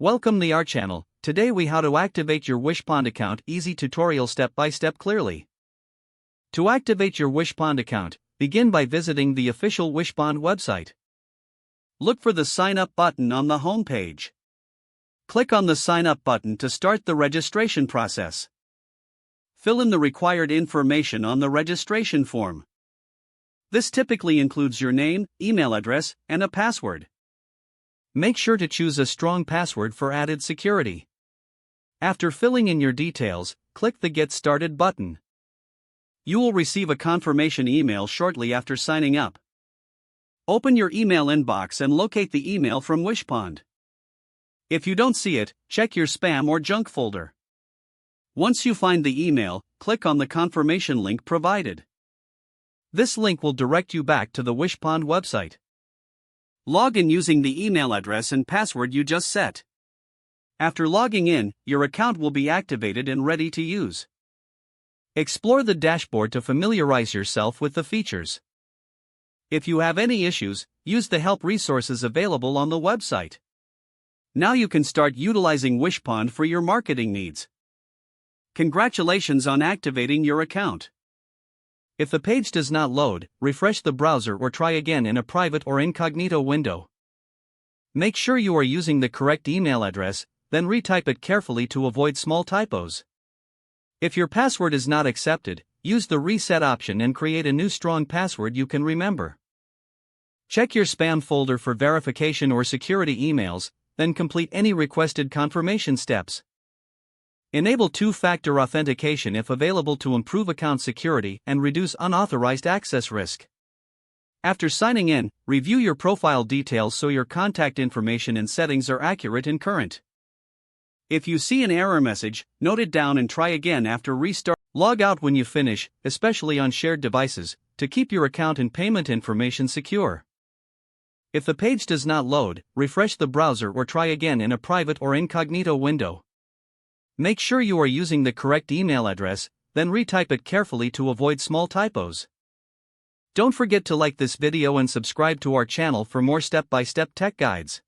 Welcome to our channel. Today we how to activate your Wishpond account. Easy tutorial step by step clearly. To activate your Wishpond account, begin by visiting the official Wishpond website. Look for the sign up button on the home page. Click on the sign up button to start the registration process. Fill in the required information on the registration form. This typically includes your name, email address, and a password. Make sure to choose a strong password for added security. After filling in your details, click the Get Started button. You will receive a confirmation email shortly after signing up. Open your email inbox and locate the email from Wishpond. If you don't see it, check your spam or junk folder. Once you find the email, click on the confirmation link provided. This link will direct you back to the Wishpond website. Log in using the email address and password you just set. After logging in, your account will be activated and ready to use. Explore the dashboard to familiarize yourself with the features. If you have any issues, use the help resources available on the website. Now you can start utilizing Wishpond for your marketing needs. Congratulations on activating your account. If the page does not load, refresh the browser or try again in a private or incognito window. Make sure you are using the correct email address, then retype it carefully to avoid small typos. If your password is not accepted, use the reset option and create a new strong password you can remember. Check your spam folder for verification or security emails, then complete any requested confirmation steps. Enable two-factor authentication if available to improve account security and reduce unauthorized access risk. After signing in, review your profile details so your contact information and settings are accurate and current. If you see an error message, note it down and try again after restart. Log out when you finish, especially on shared devices, to keep your account and payment information secure. If the page does not load, refresh the browser or try again in a private or incognito window. Make sure you are using the correct email address, then retype it carefully to avoid small typos. Don't forget to like this video and subscribe to our channel for more step-by-step tech guides.